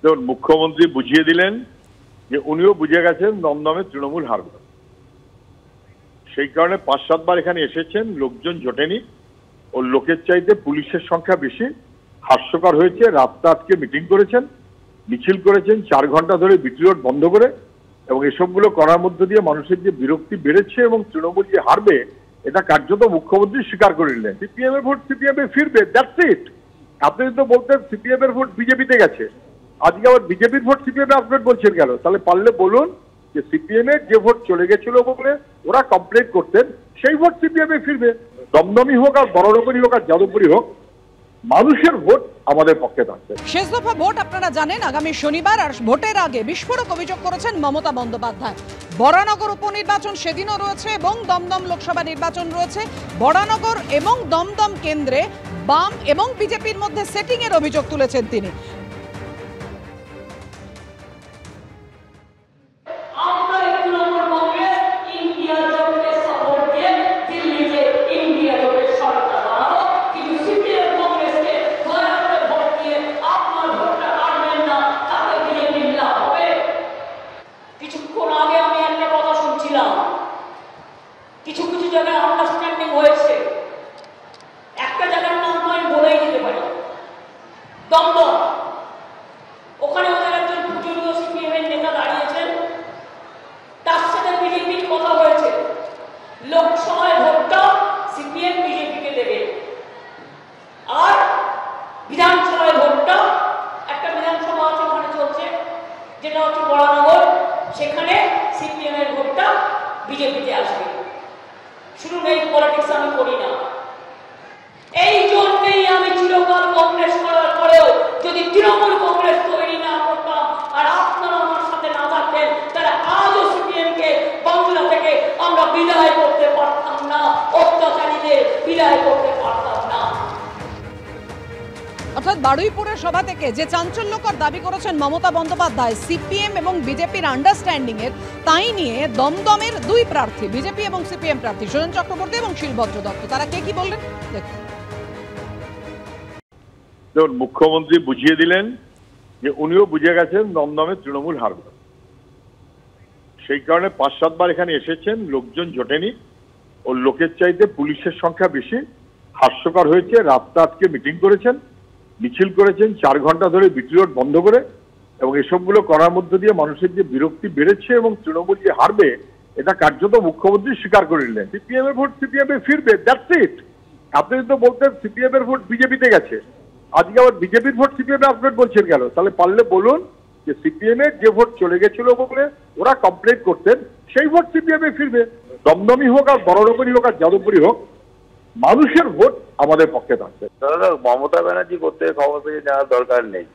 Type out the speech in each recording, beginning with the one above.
দেখুন, মুখ্যমন্ত্রী বুঝিয়ে দিলেন যে উনিও বুঝে গেছেন দমদমে তৃণমূল হারবে। সেই কারণে ৫-৭ বার এখানে এসেছেন, লোকজন জোটেনি। ও লোকের চাইতে পুলিশের সংখ্যা বেশি। হাস্যকর হয়েছে, রাস্তা আজকে মিটিং করেছেন, মিছিল করেছেন ৪ ঘন্টা ধরে বিটি রোড বন্ধ করে, এবং এসবগুলো করার মধ্য দিয়ে মানুষের যে বিরক্তি বেড়েছে এবং তৃণমূল যে হারবে এটা কার্যত মুখ্যমন্ত্রী স্বীকার করে নিলেন। সিপিএম এর ভোট সিপিএম এ ফিরবে, দ্যাটস ইট। আপনি তো বলতেন সিপিএম এর ভোট বিজেপিতে গেছে, আজকে আবার বিজেপির ভোট সিপিএম এ আপডেট বলছেন কেন? তাহলে পারলে বলুন যে সিপিএম এর যে ভোট চলে গেছিল বলে ওরা কমপ্লেন করতেন, সেই ভোট সিপিএম এ ফিরবে। দমদমই হোক আর বড়নগরই হোক আর যাদবপুরই হোক, মানুষের ভোট আমাদের পক্ষে থাকবে। শেষ দফা ভোট আপনারা জানেন আগামী শনিবার, আর ভোটের আগে বিস্ফোরক অভিযোগ করেছেন মমতা বন্দ্যোপাধ্যায়। বরানগর উপনির্বাচন সেদিনও রয়েছে এবং দমদম লোকসভা নির্বাচন রয়েছে। বরানগর এবং দমদম কেন্দ্রে বাম এবং বিজেপির মধ্যে সেটিং এর অভিযোগ তুলেছেন তিনি। কিছু কিছু জায়গায় আন্ডারস্ট্যান্ডিং হয়েছে। একটা জায়গার নাম তো আমি বলেই দিতে পারি, দমদম। ওখানে ওদের একজন পূজনীয় সিপিএম এর নেতা দাঁড়িয়েছেন, তার সাথে বিজেপির কথা হয়েছে, লোকসভায় ভোটটা সিপিএম বিজেপিকে দেবে, আর বিধানসভায় ভোটটা, একটা বিধানসভা আছে ওখানে চলছে যেটা হচ্ছে বরানগর, সেখানে সিপিএম এর ভোটটা বিজেপিতে আসবে। শুরু নেই পলিটিক্স আমি করি না, এই জন্যই আমি চিরকাল কংগ্রেস করার পরেও যদি তৃণমূল কংগ্রেস তৈরি না করতাম আর আপনারা আমার সাথে না থাকতেন, তাহলে আজও সিপিএম কে বাংলা থেকে আমরা বিদায় করতে পারতাম না, অত্যাচারীদের বিদায় করতে পারতাম না। অর্থাৎ বারুইপুরের সভা থেকে যে চাঞ্চল্যকর দাবি করেছেন মমতা বন্দ্যোপাধ্যায় সিপিএম এবং বিজেপির আন্ডারস্ট্যান্ডিং এর, তাই নিয়ে দমদমের দুই প্রার্থী, বিজেপি এবং সিপিএম প্রার্থী সুজন চক্রবর্তী এবং শিলভদ্র দত্ত, তারা কে কি বললেন দেখুন। দেখুন, মুখ্যমন্ত্রী বুঝিয়ে দিলেন যে উনিও বুঝে গেছেন দমদমে তৃণমূল হারবে। সেই কারণে ৫-৭ বার এখানে এসেছেন, লোকজন জোটেনি। ও লোকের চাইতে পুলিশের সংখ্যা বেশি। হাস্যকর হয়েছে, রাস্তা আজকে মিটিং করেছেন, মিছিল করেছেন ৪ ঘন্টা ধরে বিটি রোড বন্ধ করে, এবং এসবগুলো করার মধ্য দিয়ে মানুষের যে বিরক্তি বেড়েছে এবং তৃণমূল যে হারবে এটা কার্যত মুখ্যমন্ত্রী স্বীকার করে নিলেন। সিপিএম এর ভোট সিপিএম এ ফিরবে, দ্যাটস ইট। আপনি তো বলতেন সিপিএম এর ভোট বিজেপিতে গেছে, আজকে আবার বিজেপির ভোট সিপিএম এ আপডেট বলছেন কেন? তাহলে পারলে বলুন যে সিপিএম এর যে ভোট চলে গেছিল বলে ওরা কমপ্লেন করতেন, সেই ভোট সিপিএম এ ফিরবে। দমদমই হোক আর বড়নগরই হোক আর যাদবপুরই হোক, মানুষের ভোট আমাদের পক্ষে থাকবে। মমতা ব্যানার্জি করতে খবর পেয়ে নেওয়ার দরকার নেই।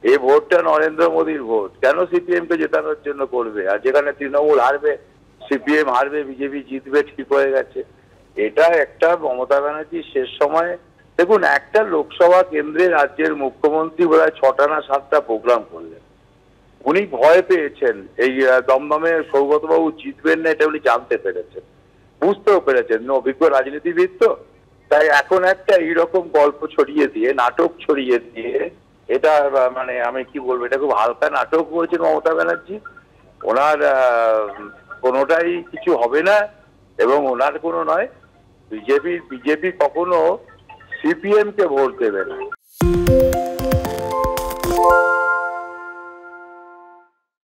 এই ভোটটা নরেন্দ্র মোদীর ভোট, কেন সিপিএম কে জেতানোর জন্য করবে? আর যেখানে তৃণমূল হারবে, সিপিএম হারবে, বিজেপি জিতবে, ঠিক হয়ে গেছে। এটা একটা মমতা ব্যানার্জির শেষ সময়। দেখুন, একটা লোকসভা কেন্দ্রে রাজ্যের মুখ্যমন্ত্রী বোধহয় 6টা না 7টা প্রোগ্রাম করলেন। উনি ভয় পেয়েছেন, এই দমদমে সৌগতবাবু জিতবেন না, এটা উনি জানতে পেরেছেন, বুঝতেও পেরেছেন, অভিজ্ঞ রাজনীতিবিদ তো। তাই এখন একটা এইরকম গল্প ছড়িয়ে দিয়ে, নাটক ছড়িয়ে দিয়ে, এটা মানে আমি কি বলবো, এটা খুব হালকা নাটক করেছেন মমতা ব্যানার্জি। ওনার কোনোটাই কিছু হবে না, এবং ওনার কোনো নয়, বিজেপি কখনো সিপিএম কে ভোট দেবে না।